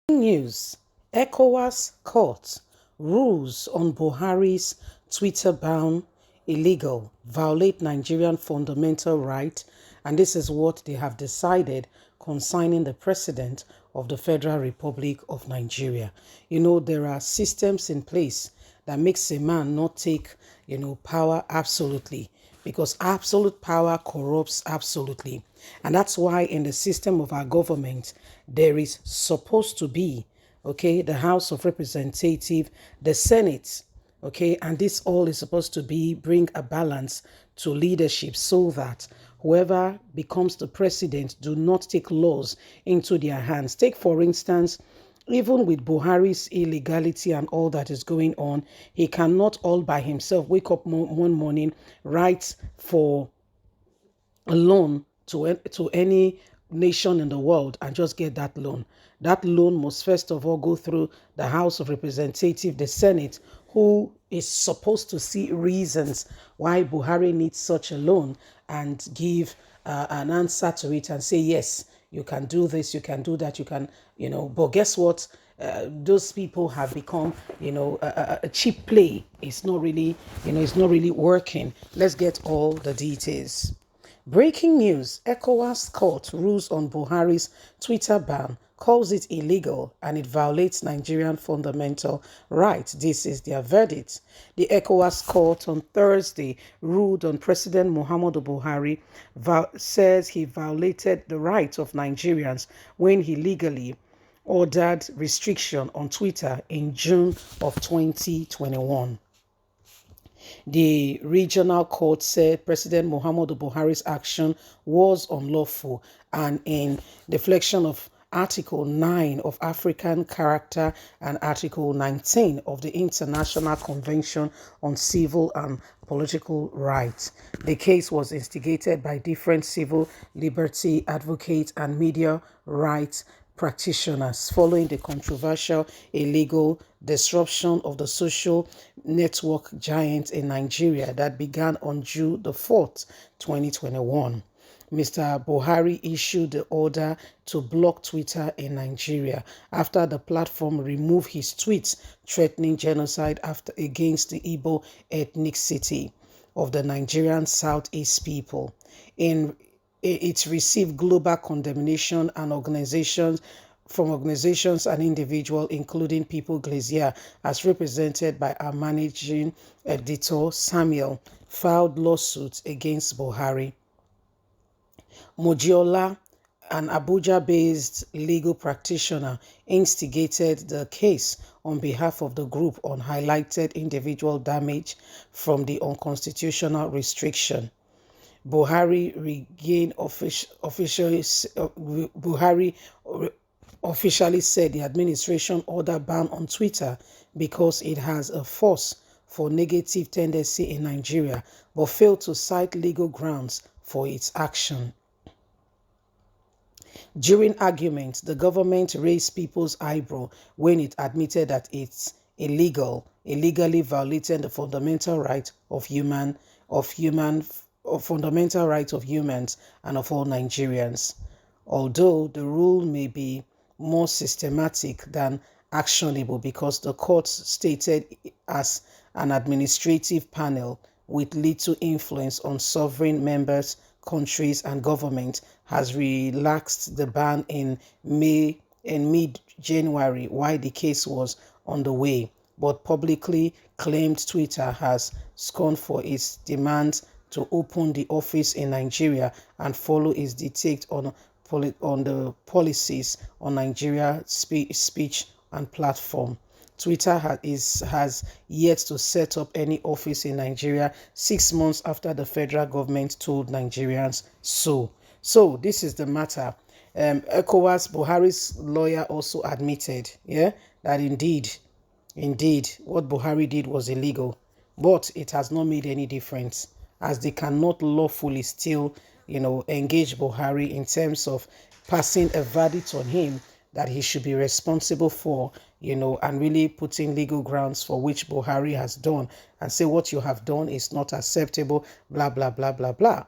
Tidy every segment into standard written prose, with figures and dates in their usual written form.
News: ECOWAS court rules on Buhari's Twitter ban illegal, violate Nigerian fundamental right, and this is what they have decided concerning the President of the Federal Republic of Nigeria. You know, there are systems in place that makes a man not take, power absolutely, because absolute power corrupts absolutely. And that's why in the system of our government, there is supposed to be, okay, the House of Representatives, the Senate, okay, and this all is supposed to be bring a balance to leadership so that whoever becomes the president do not take laws into their hands. Take, for instance, even with Buhari's illegality and all that is going on, he cannot all by himself wake up one morning, write for a loan to any nation in the world and just get that loan. That loan must first of all go through the House of Representatives, the Senate, who is supposed to see reasons why Buhari needs such a loan and give an answer to it and say, yes, you can do this, you can do that, you can, but guess what? Those people have become, a cheap play. It's not really, it's not really working. Let's get all the details. Breaking news: ECOWAS court rules on Buhari's Twitter ban, calls it illegal and it violates Nigerian fundamental rights. This is their verdict. The ECOWAS court on Thursday ruled on President Muhammadu Buhari, says he violated the rights of Nigerians when he legally ordered restriction on Twitter in June of 2021. The regional court said President Muhammadu Buhari's action was unlawful and in deflection of Article 9 of African Character and Article 19 of the International Convention on Civil and Political Rights. The case was instigated by different civil liberty advocates and media rights practitioners following the controversial illegal disruption of the social network giant in Nigeria that began on June the 4th, 2021. Mr. Buhari issued the order to block Twitter in Nigeria after the platform removed his tweets threatening genocide against the Igbo ethnicity of the Nigerian Southeast people. It received global condemnation and from organizations and individuals, including People Glacier, as represented by our managing editor, Samuel, filed lawsuits against Buhari. Mojiola, an Abuja-based legal practitioner, instigated the case on behalf of the group on highlighted individual damage from the unconstitutional restriction. Buhari officially said the administration ordered ban on Twitter because it has a force for negative tendency in Nigeria, but failed to cite legal grounds for its action. During arguments, the government raised people's eyebrow when it admitted that it's illegally violating the fundamental right of fundamental rights of humans and of all Nigerians. Although the rule may be more systematic than actionable because the court stated as an administrative panel with little influence on sovereign members, countries and government has relaxed the ban in mid-January while the case was on the way, but publicly claimed Twitter has scorned for its demands to open the office in Nigeria and follow its dictate on the policies on Nigeria speech and platform. Twitter has yet to set up any office in Nigeria 6 months after the federal government told Nigerians so. So this is the matter. ECOWAS, Buhari's lawyer also admitted, that indeed, what Buhari did was illegal, but it has not made any difference as they cannot lawfully still, engage Buhari in terms of passing a verdict on him that he should be responsible for, and really putting legal grounds for which Buhari has done and say what you have done is not acceptable, blah, blah, blah, blah, blah.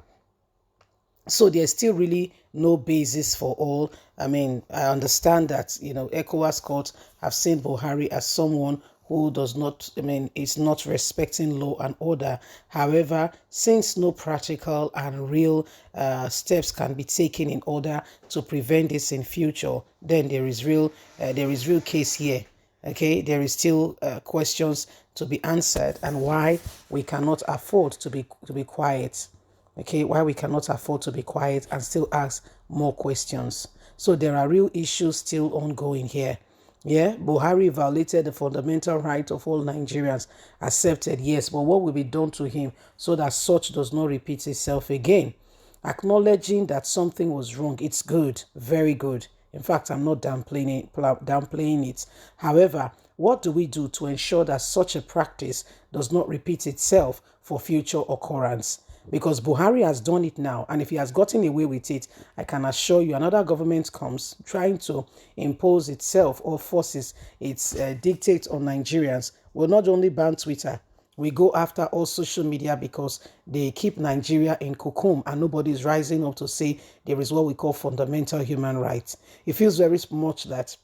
So there's still really no basis for all. I mean, I understand that, ECOWAS court have seen Buhari as someone who does not, is not respecting law and order. However, since no practical and real steps can be taken in order to prevent this in future, then there is real case here. Okay, there is still questions to be answered, and why we cannot afford to be quiet. Okay, why we cannot afford to be quiet and still ask more questions. So there are real issues still ongoing here. Yeah, Buhari violated the fundamental right of all Nigerians. Accepted, yes, but what will be done to him so that such does not repeat itself again? Acknowledging that something was wrong, it's good, very good. In fact, I'm not downplaying it. However, what do we do to ensure that such a practice does not repeat itself for future occurrence? Because Buhari has done it now, and if he has gotten away with it, I can assure you another government comes trying to impose itself or forces its dictate on Nigerians will not only ban Twitter, we go after all social media because they keep Nigeria in cocoon and nobody is rising up to say there is what we call fundamental human rights. It feels very much that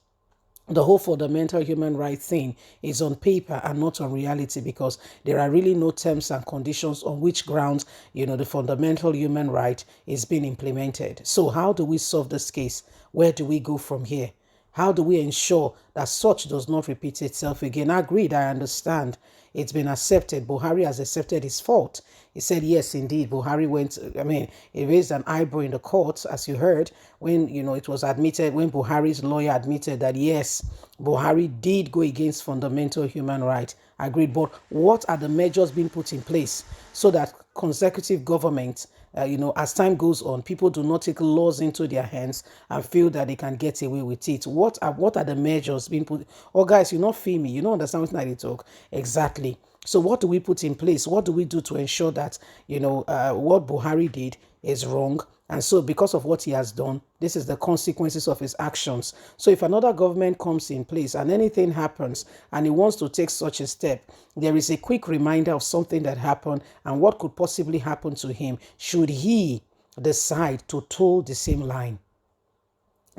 the whole fundamental human rights thing is on paper and not on reality, because there are really no terms and conditions on which grounds, the fundamental human right is being implemented. So how do we solve this case? Where do we go from here? How do we ensure that such does not repeat itself again? Agreed, I understand. It's been accepted. Buhari has accepted his fault. He said, yes, indeed, Buhari he raised an eyebrow in the court, as you heard, when, it was admitted, when Buhari's lawyer admitted that, yes, Buhari did go against fundamental human rights. Agreed. But what are the measures being put in place so that consecutive government, as time goes on, people do not take laws into their hands and feel that they can get away with it? What are the measures being put? Oh, guys, you not feel me. You don't understand what I talk. Exactly. So what do we put in place? What do we do to ensure that, what Buhari did is wrong? And so because of what he has done, this is the consequences of his actions. So if another government comes in place and anything happens and he wants to take such a step, there is a quick reminder of something that happened and what could possibly happen to him should he decide to toe the same line.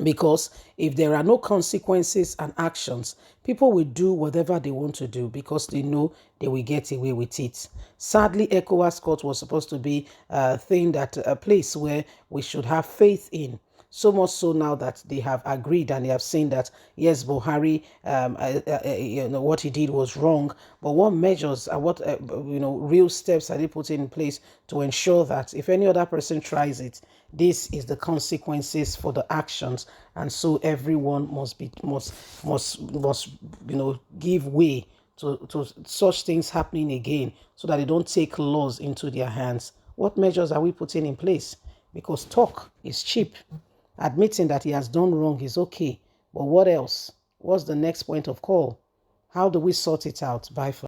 Because if there are no consequences and actions, people will do whatever they want to do because they know they will get away with it. Sadly, ECOWAS court was supposed to be a place where we should have faith in. So much so now that they have agreed and they have seen that, yes, Buhari, what he did was wrong. But what measures and what, real steps are they putting in place to ensure that if any other person tries it, this is the consequences for the actions, and so everyone must give way to such things happening again, so that they don't take laws into their hands. What measures are we putting in place? Because talk is cheap. Admitting that he has done wrong is okay, but what else? What's the next point of call? How do we sort it out? Bye for